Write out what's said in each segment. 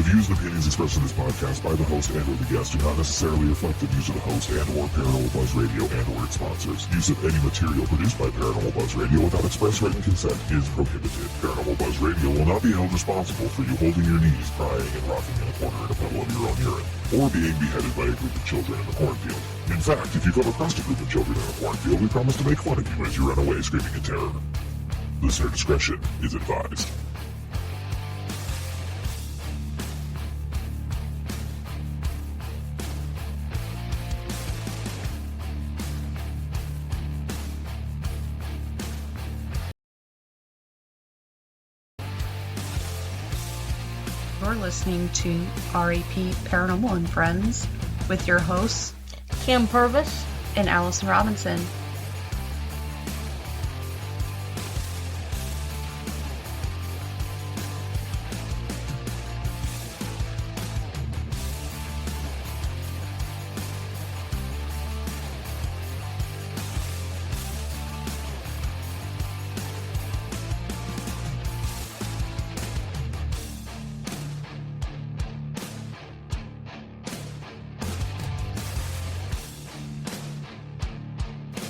The views and opinions expressed in this podcast by the host and or the guest do not necessarily reflect the views of the host and or Paranormal Buzz Radio and or its sponsors. Use of any material produced by Paranormal Buzz Radio without express written consent is prohibited. Paranormal Buzz Radio will not be held responsible for you holding your knees, crying, and rocking in a corner in a puddle of your own urine, or being beheaded by a group of children in a cornfield. In fact, if you come across a group of children in a cornfield, we promise to make fun of you as you run away screaming in terror. Listener discretion is advised. You're listening to RAP Paranormal and Friends with your hosts, Kim Purvis and Allison Robinson.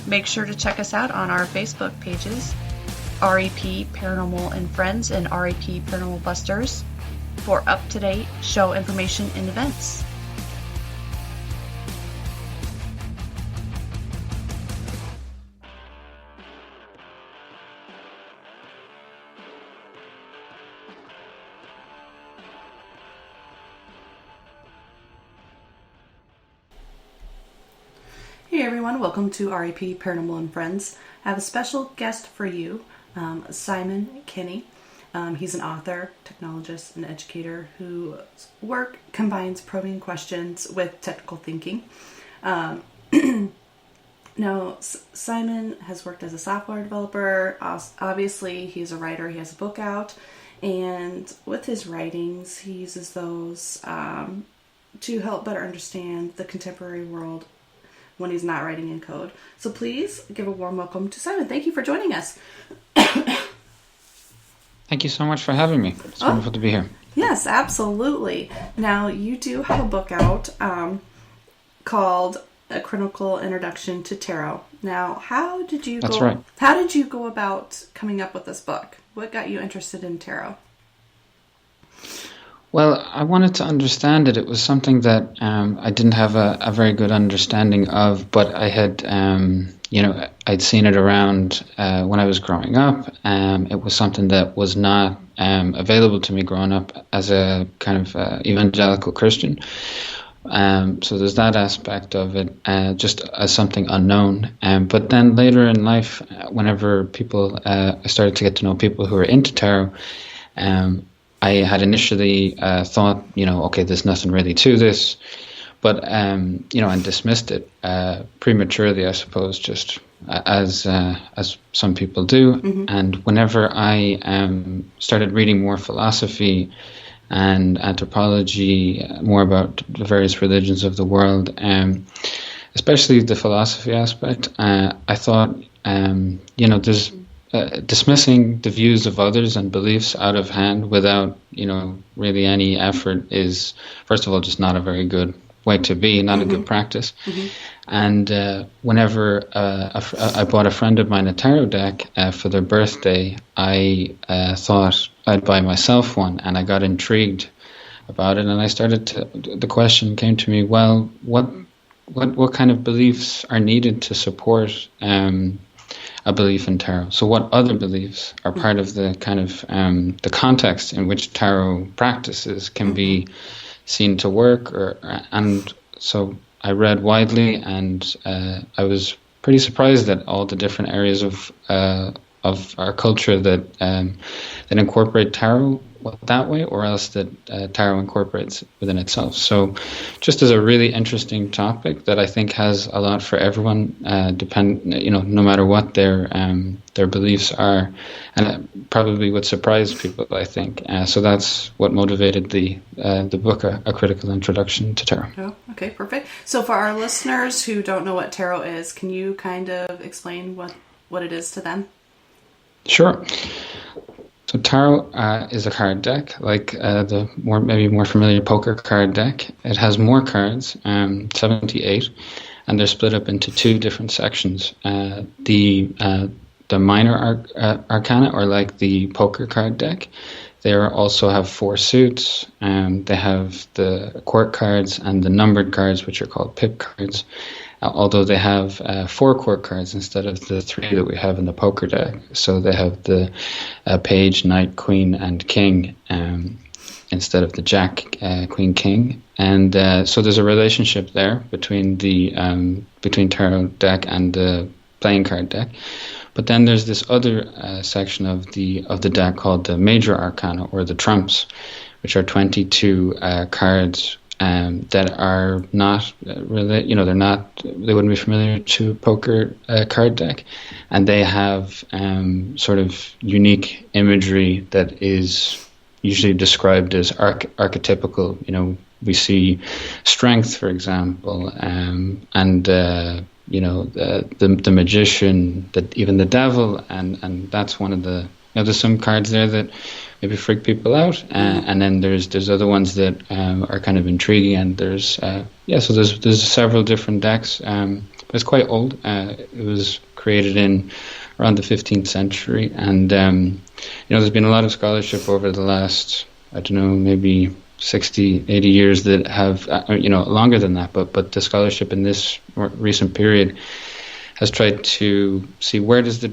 Make sure to check us out on our Facebook pages, RAP Paranormal and Friends and RAP Paranormal Busters, for up-to-date show information and events. Hey everyone, welcome to RAP Paranormal and Friends. I have a special guest for you, Simon Kinney. He's an author, technologist, and educator whose work combines probing questions with technical thinking. Now, Simon has worked as a software developer. Obviously, he's a writer. He has a book out. And with his writings, he uses those to help better understand the contemporary world when he's not writing in code. So please give a warm welcome to Simon. Thank you for joining us. Thank you so much for having me. It's wonderful to be here. Yes, absolutely. Now, you do have a book out called A Critical Introduction to Tarot. Now, how did you go about coming up with this book? What got you interested in tarot? Well, I wanted to understand it. It was something that I didn't have a very good understanding of, but I had, I'd seen it around when I was growing up. It was something that was not available to me growing up as a kind of evangelical Christian. So there's that aspect of it, just as something unknown. But then later in life, whenever I started to get to know people who were into tarot, I had initially thought, okay, there's nothing really to this, but, and dismissed it prematurely, I suppose, just as some people do. Mm-hmm. And whenever I started reading more philosophy and anthropology, more about the various religions of the world, especially the philosophy aspect, I thought, there's dismissing the views of others and beliefs out of hand without, really any effort is, first of all, just not a very good way to be, not a good practice. Mm-hmm. And whenever I bought a friend of mine a tarot deck for their birthday, I thought I'd buy myself one, and I got intrigued about it, and the question came to me, well, what kind of beliefs are needed to support a belief in tarot? So what other beliefs are part of the kind of the context in which tarot practices can be seen to work? And so I read widely, and I was pretty surprised at all the different areas of our culture that incorporate tarot that way, or else that tarot incorporates within itself. So just as a really interesting topic that I think has a lot for everyone, no matter what their beliefs are, and it probably would surprise people, I think. So that's what motivated the book, A Critical Introduction to Tarot. Oh, okay, perfect. So for our listeners who don't know what tarot is, can you kind of explain what it is to them? Sure. So tarot is a card deck, like the maybe more familiar poker card deck. It has more cards, 78, and they're split up into two different sections. The minor arcana, or like the poker card deck, they also have 4 suits. They have the court cards and the numbered cards, which are called pip cards. Although they have 4 court cards instead of the 3 that we have in the poker deck. So they have the page, knight, queen, and king instead of the jack, queen, king. And so there's a relationship there between the between tarot deck and the playing card deck. But then there's this other section of the deck called the major arcana, or the trumps, which are 22 cards that are not really, they wouldn't be familiar to a poker card deck, and they have sort of unique imagery that is usually described as archetypical. We see strength, for example, and the magician, even the devil, and that's one of the. There's some cards there that maybe freak people out, and then there's other ones that are kind of intriguing, and there's several different decks. But it's quite old. It was created in around the 15th century, and there's been a lot of scholarship over the last, maybe 60, 80 years that have, longer than that, but the scholarship in this more recent period has tried to see where does the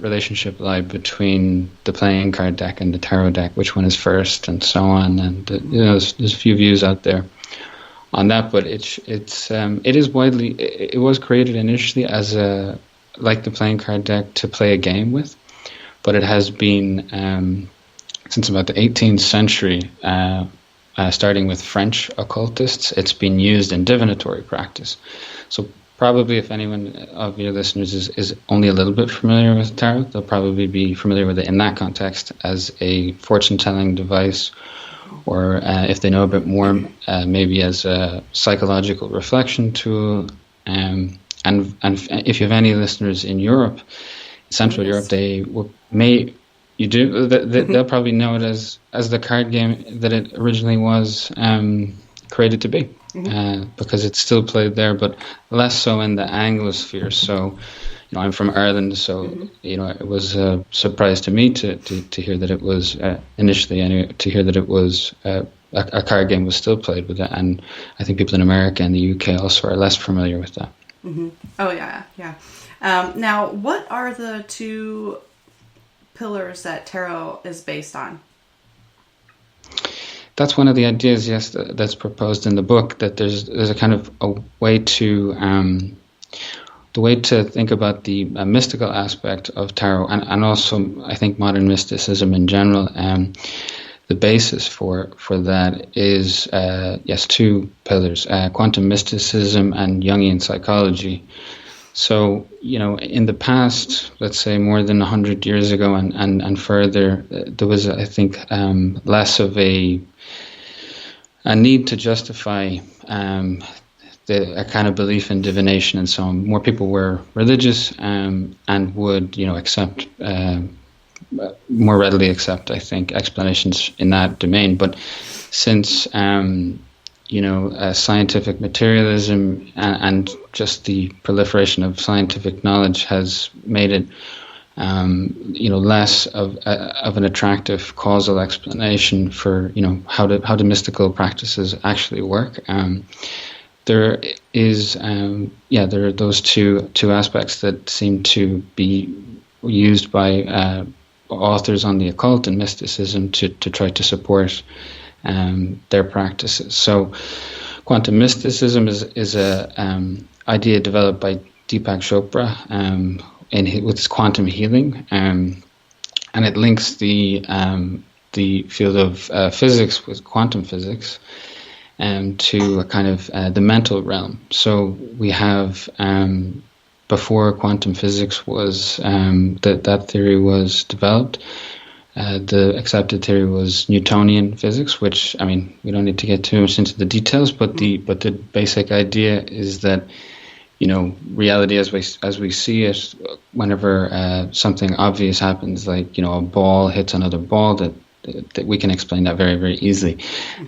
relationship lie between the playing card deck and the tarot deck, which one is first, and so on. And there's a few views out there on that, but it was created initially as like the playing card deck to play a game with, but it has been since about the 18th century, starting with French occultists, it's been used in divinatory practice. So probably if anyone of your listeners is only a little bit familiar with tarot, they'll probably be familiar with it in that context as a fortune-telling device, or if they know a bit more, maybe as a psychological reflection tool. And if you have any listeners in Europe, Central Europe, they'll probably know it as the card game that it originally was created to be. Because it's still played there, but less so in the Anglosphere. So, I'm from Ireland, so it was a surprise to me to hear that it was initially, anyway, to hear that it was a card game was still played with it, and I think people in America and the UK also are less familiar with that. Mm-hmm. Oh yeah. Now, what are the 2 pillars that tarot is based on? That's one of the ideas, yes, that's proposed in the book, that there's a kind of a way to think about the mystical aspect of tarot, and also I think modern mysticism in general. The basis for that is 2 pillars: quantum mysticism and Jungian psychology. So, in the past, let's say more than 100 years ago and further, there was, I think, less of a need to justify a kind of belief in divination and so on. More people were religious and would, accept, more readily accept, I think, explanations in that domain. But since, scientific materialism and just the proliferation of scientific knowledge has made it, less of an attractive causal explanation for, how the mystical practices actually work. There are those two aspects that seem to be used by authors on the occult and mysticism to try to support their practices. So, quantum mysticism is a idea developed by Deepak Chopra with his quantum healing, and it links the field of physics with quantum physics, to a kind of the mental realm. So we have before quantum physics was that theory was developed. The accepted theory was Newtonian physics, which, we don't need to get too much into the details, but the basic idea is that reality as we see it, whenever something obvious happens, like a ball hits another ball, that we can explain that very, very easily,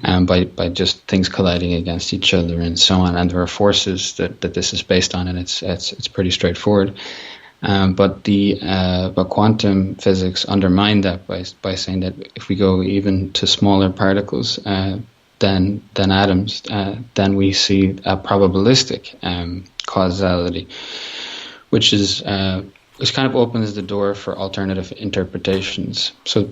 by just things colliding against each other and so on. And there are forces that this is based on, and it's pretty straightforward. But quantum physics undermined that by saying that if we go even to smaller particles than atoms, then we see a probabilistic causality, which kind of opens the door for alternative interpretations. So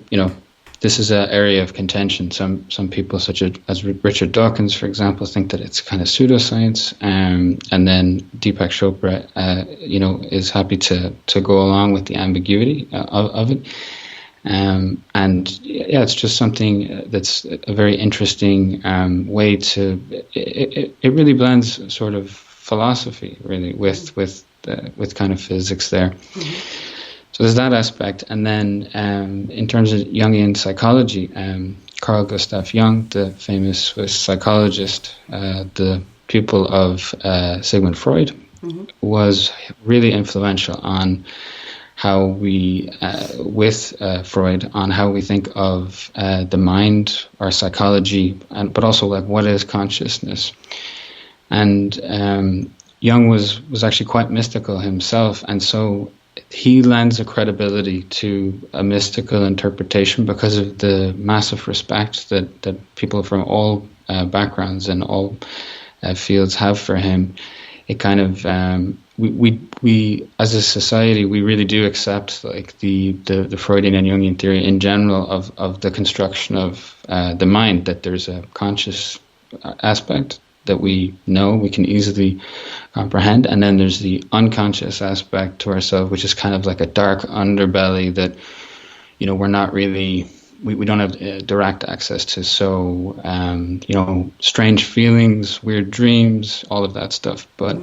this is an area of contention. Some people, such as Richard Dawkins, for example, think that it's kind of pseudoscience, and then Deepak Chopra, is happy to go along with the ambiguity of it. It's just something that's a very interesting way to. It really blends sort of philosophy really with kind of physics there. Mm-hmm. So there's that aspect. And then in terms of Jungian psychology, Carl Gustav Jung, the famous Swiss psychologist, the pupil of Sigmund Freud, was really influential on how we, with Freud, on how we think of the mind, our psychology, but also like what is consciousness. And Jung was actually quite mystical himself, and so he lends a credibility to a mystical interpretation because of the massive respect that people from all backgrounds and all fields have for him. It kind of we as a society, we really do accept like the Freudian and Jungian theory in general of the construction of the mind, that there's a conscious aspect that we know, we can easily comprehend, and then there's the unconscious aspect to ourselves, which is kind of like a dark underbelly that we're not really, we don't have direct access to. So strange feelings, weird dreams, all of that stuff. But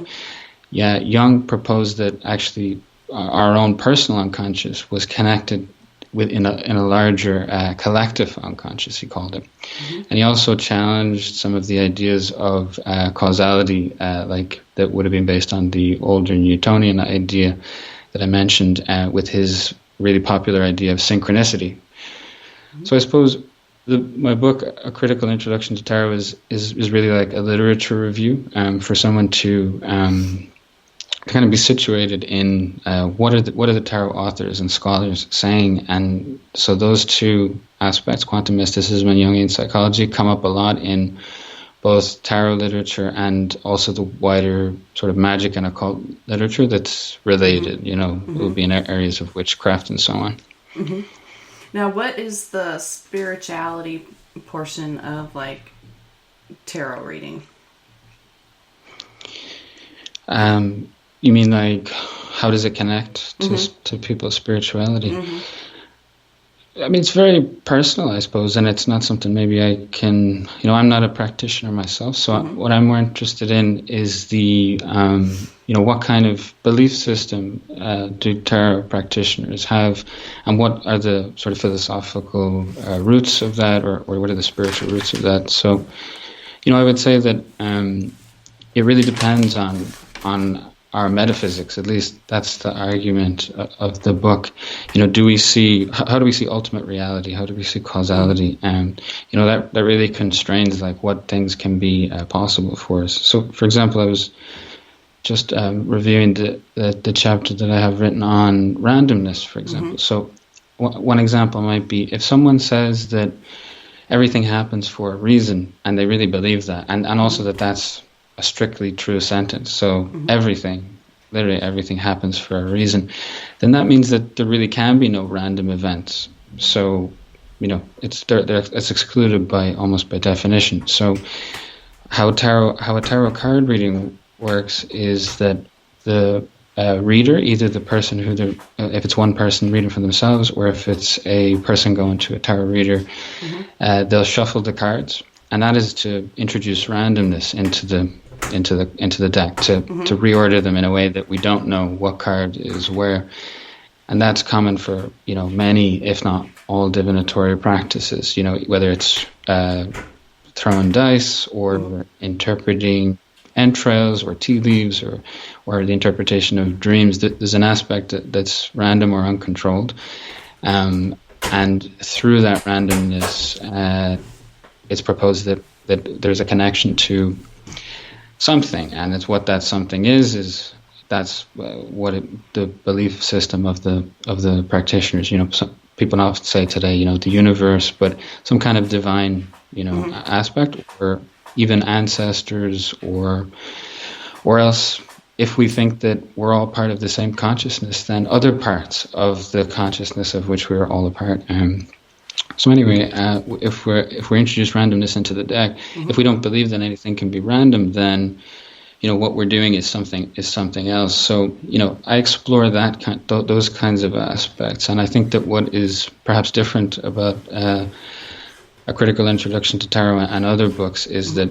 Jung proposed that actually our own personal unconscious was connected in a larger collective unconscious, he called it. Mm-hmm. And he also challenged some of the ideas of causality, like that would have been based on the older Newtonian idea that I mentioned, with his really popular idea of synchronicity. Mm-hmm. So I suppose my book, A Critical Introduction to Tarot, is really like a literature review for someone to kind of be situated in what are the tarot authors and scholars saying. And so those two aspects, quantum mysticism and Jungian psychology, come up a lot in both tarot literature and also the wider sort of magic and occult literature that's related. It will be in areas of witchcraft and so on. Mm-hmm. Now, what is the spirituality portion of like tarot reading? You mean like how does it connect to people's spirituality? Mm-hmm. I mean, it's very personal, I suppose, and it's not something maybe I can, I'm not a practitioner myself, so what I'm more interested in is the, what kind of belief system do tarot practitioners have, and what are the sort of philosophical roots of that, or what are the spiritual roots of that? So, I would say that it really depends on our metaphysics. At least that's the argument of the book. How do we see ultimate reality? How do we see causality? And that really constrains like what things can be possible for us. So, for example, I was just reviewing the chapter that I have written on randomness, for example. Mm-hmm. So, one example might be if someone says that everything happens for a reason, and they really believe that, and also that's a strictly true sentence. So literally everything happens for a reason. Then that means that there really can be no random events. So, it's excluded almost by definition. So, how a tarot card reading works is that the reader, either the person if it's one person reading for themselves, or if it's a person going to a tarot reader, they'll shuffle the cards, and that is to introduce randomness into the deck, to reorder them in a way that we don't know what card is where. And that's common for many, if not all, divinatory practices, whether it's throwing dice or interpreting entrails or tea leaves or the interpretation of dreams, there's an aspect that's random or uncontrolled. And through that randomness, it's proposed that there's a connection to something, and it's what that something is that's the belief system of the practitioners. Some people often say today, the universe, but some kind of divine, aspect, or even ancestors, or else, if we think that we're all part of the same consciousness, then other parts of the consciousness of which we are all a part. So anyway, if we introduce randomness into the deck, if we don't believe that anything can be random, then what we're doing is something else. So I explore those kinds of aspects, and I think that what is perhaps different about A Critical Introduction to Tarot and other books is that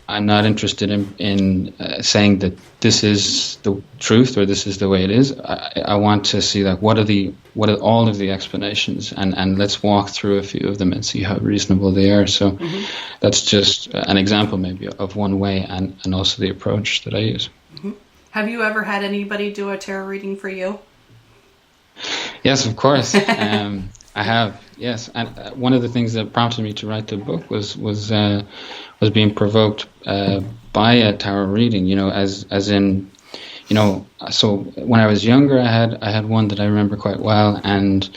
I'm not interested in saying that this is the truth or this is the way it is. I want to see what are all of the explanations, and let's walk through a few of them and see how reasonable they are. So that's just an example maybe of one way, and also the approach that I use. Have you ever had anybody do a tarot reading for you? Yes, of course. I have, yes. And one of the things that prompted me to write the book was being provoked by a tarot reading. As in, so when I was younger, I had one that I remember quite well, and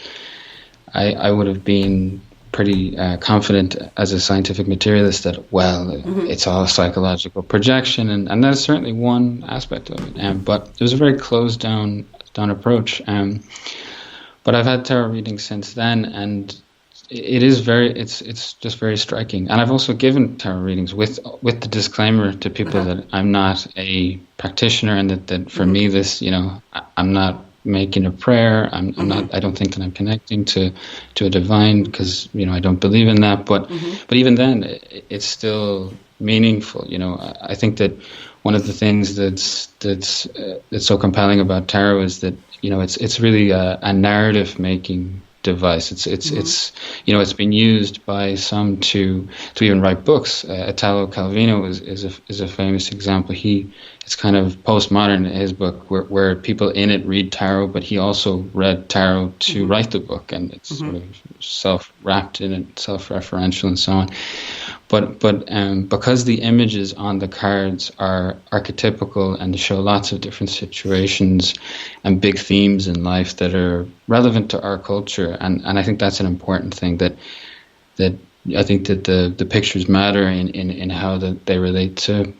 I would have been pretty confident as a scientific materialist that it's all psychological projection, and that's certainly one aspect of it. But it was a very closed down approach. But I've had tarot readings since then, and it's just very striking. And I've also given tarot readings with the disclaimer to people that I'm not a practitioner, and that for me this, I'm not making a prayer. I'm not. I don't think that I'm connecting to a divine, because I don't believe in that. But even then, it's still meaningful. I think that one of the things that's so compelling about tarot is that it's really a narrative making device. It's been used by some to even write books. Italo Calvino is a famous example. It's kind of postmodern in his book, where people in it read tarot, but he also read tarot to write the book, and it's sort of self-wrapped in it, self-referential, and so on. But because the images on the cards are archetypical and show lots of different situations and big themes in life that are relevant to our culture, and I think that's an important thing, that I think that the pictures matter in how they relate to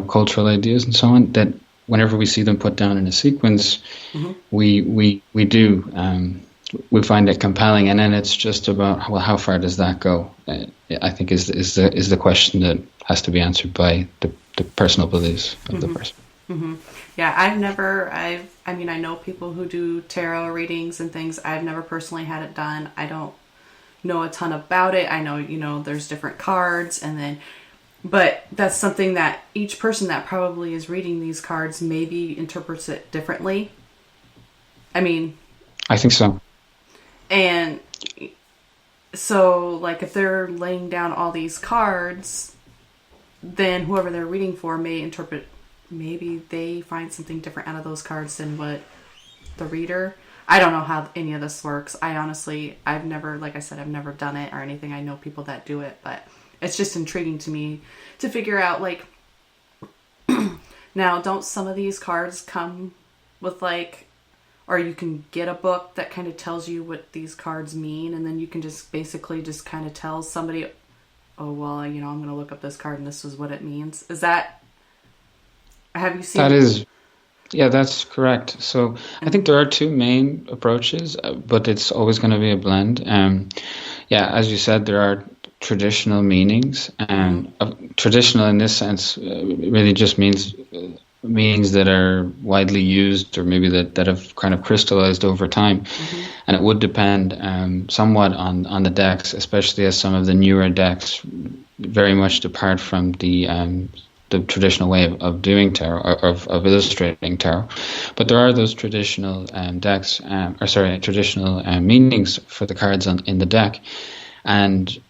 cultural ideas and so on, that whenever we see them put down in a sequence, we do find it compelling, and then it's just about how far does that go? I think is the question that has to be answered by the personal beliefs of the person. Yeah, I mean, I know people who do tarot readings and things. I've never personally had it done. I don't know a ton about it. I know, there's different cards, but that's something that each person that probably is reading these cards maybe interprets it differently. I mean, I think so. And so, if they're laying down all these cards, then whoever they're reading for may interpret, maybe they find something different out of those cards than what the reader. I don't know how any of this works. I've never, like I said, I've never done it or anything. I know people that do it, but it's just intriguing to me to figure out, now, don't some of these cards come with, or you can get a book that kind of tells you what these cards mean, and then you can just basically just kind of tell somebody, oh, well, I'm going to look up this card and this is what it means. Have you seen that? Yeah, that's correct. So I think there are two main approaches, but it's always going to be a blend. As you said, there are traditional meanings, and traditional in this sense really just means that are widely used, or maybe that have kind of crystallized over time. And it would depend somewhat on the decks, especially as some of the newer decks very much depart from the traditional way of doing tarot, of illustrating tarot. But there are those traditional decks, traditional meanings for the cards in the deck. And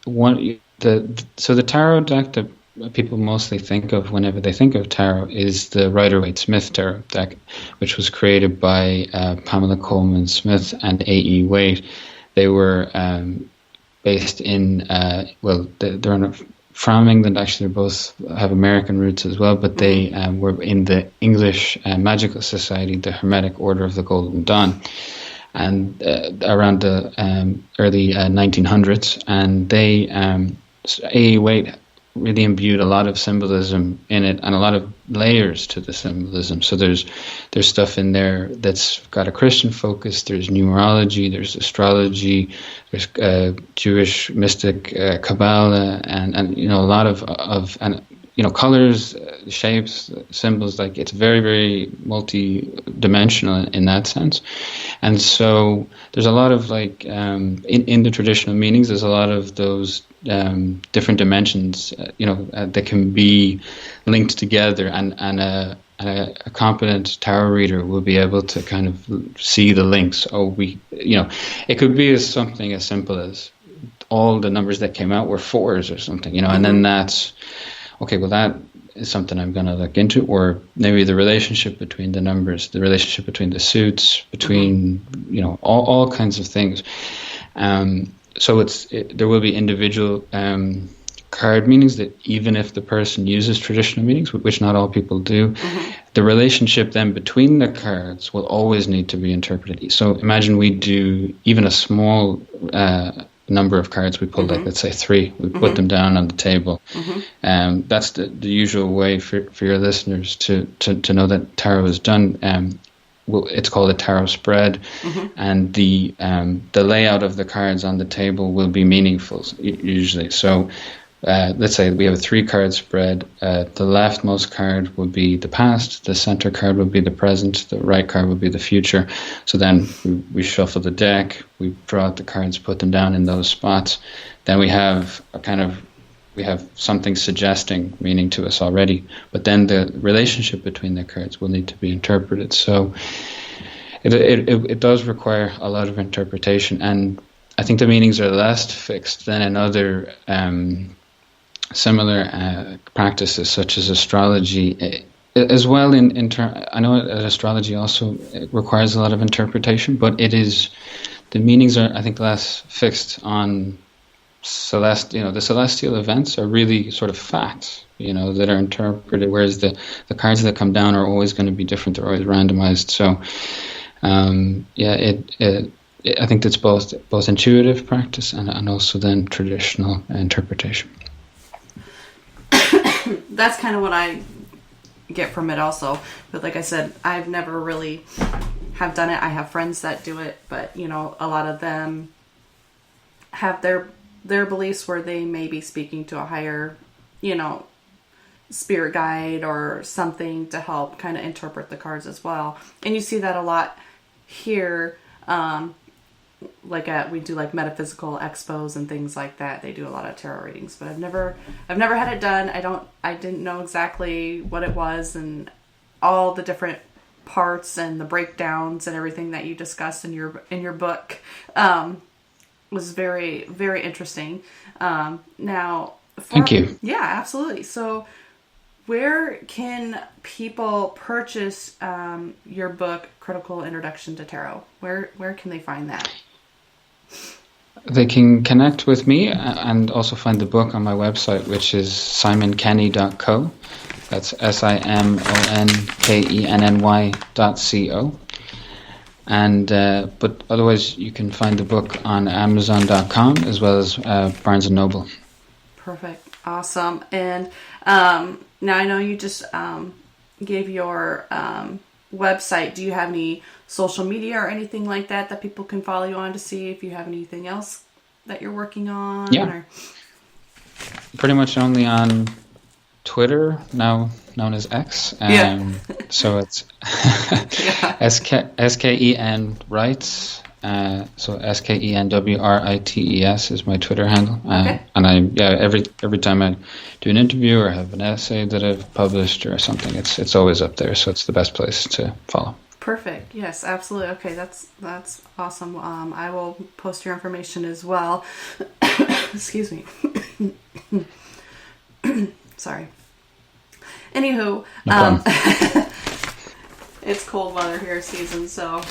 the tarot deck people mostly think of whenever they think of tarot is the Rider-Waite-Smith tarot deck, which was created by Pamela Coleman Smith and A.E. Waite. They were based in, they're from England, actually. They both have American roots as well, but they were in the English Magical Society, the Hermetic Order of the Golden Dawn, and around the early 1900s. And they, A.E. Waite really imbued a lot of symbolism in it and a lot of layers to the symbolism. So there's stuff in there that's got a Christian focus. There's numerology, there's astrology, there's Jewish mystic Kabbalah, and a lot of colors, shapes, symbols. Like, it's very, very multi-dimensional in that sense. And so there's a lot of in the traditional meanings, there's a lot of those different dimensions, that can be linked together, and a competent tarot reader will be able to kind of see the links. It could be something as simple as all the numbers that came out were fours or something, and then that's okay. Well, that is something I'm going to look into, or maybe the relationship between the numbers, the relationship between the suits, between all kinds of things. So there will be individual card meanings that, even if the person uses traditional meanings, which not all people do, the relationship then between the cards will always need to be interpreted. So imagine we do even a small number of cards. We pulled, let's say 3. We put them down on the table. That's the usual way for your listeners to know that tarot is done. It's called a tarot spread, and the layout of the cards on the table will be meaningful usually. So let's say we have a 3-card spread. The leftmost card would be the past, the center card would be the present, the right card would be the future. So then we shuffle the deck, we draw out the cards, put them down in those spots. Then we have we have something suggesting meaning to us already, but then the relationship between the cards will need to be interpreted. So it does require a lot of interpretation, and I think the meanings are less fixed than in other similar practices, such as astrology. As well, I know that astrology also requires a lot of interpretation, but the meanings are, I think, less fixed on the celestial events are really sort of facts, that are interpreted, whereas the cards that come down are always going to be different. They're always randomized. So, I think that's both intuitive practice and also then traditional interpretation. That's kind of what I get from it also. But like I said, I've never really have done it. I have friends that do it, but a lot of them have their beliefs where they may be speaking to a higher, spirit guide or something to help kind of interpret the cards as well. And you see that a lot here. We do metaphysical expos and things like that. They do a lot of tarot readings, but I've never had it done. I didn't know exactly what it was and all the different parts and the breakdowns and everything that you discussed in your book. Was very, very interesting. Now, thank you. Yeah, absolutely. So, where can people purchase your book, Critical Introduction to Tarot? Where can they find that? They can connect with me and also find the book on my website, which is simonkenny.co. That's SIMONKENNY.co. And but otherwise, you can find the book on Amazon.com as well as Barnes & Noble. Perfect. Awesome. And now I know you just gave your website. Do you have any social media or anything like that people can follow you on to see if you have anything else that you're working on? Yeah. Pretty much only on Twitter, now known as X. So it's SKEN Writes. So SKENWRITES is my Twitter handle. Okay. And every time I do an interview or have an essay that I've published or something, it's always up there. So it's the best place to follow. Perfect. Yes, absolutely. Okay, that's awesome. I will post your information as well. Excuse me. Sorry. Anywho, No problem. it's cold weather here season, so,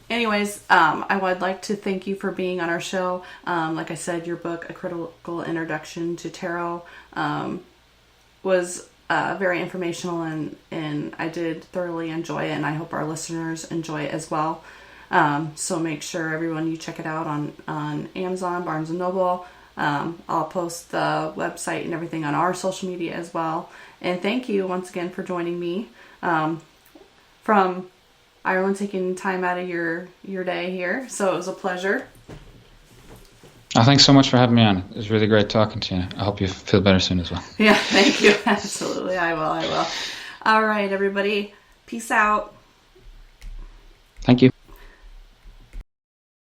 Anyways, I would like to thank you for being on our show. Like I said, your book, A Critical Introduction to Tarot, was very informational, and I did thoroughly enjoy it, and I hope our listeners enjoy it as well. So make sure, everyone, you check it out on Amazon, Barnes & Noble. I'll post the website and everything on our social media as well. And thank you once again for joining me from Ireland, taking time out of your day here. So it was a pleasure. Thanks so much for having me on. It was really great talking to you. I hope you feel better soon as well. Yeah, thank you. Absolutely. I will. All right, everybody. Peace out. Thank you.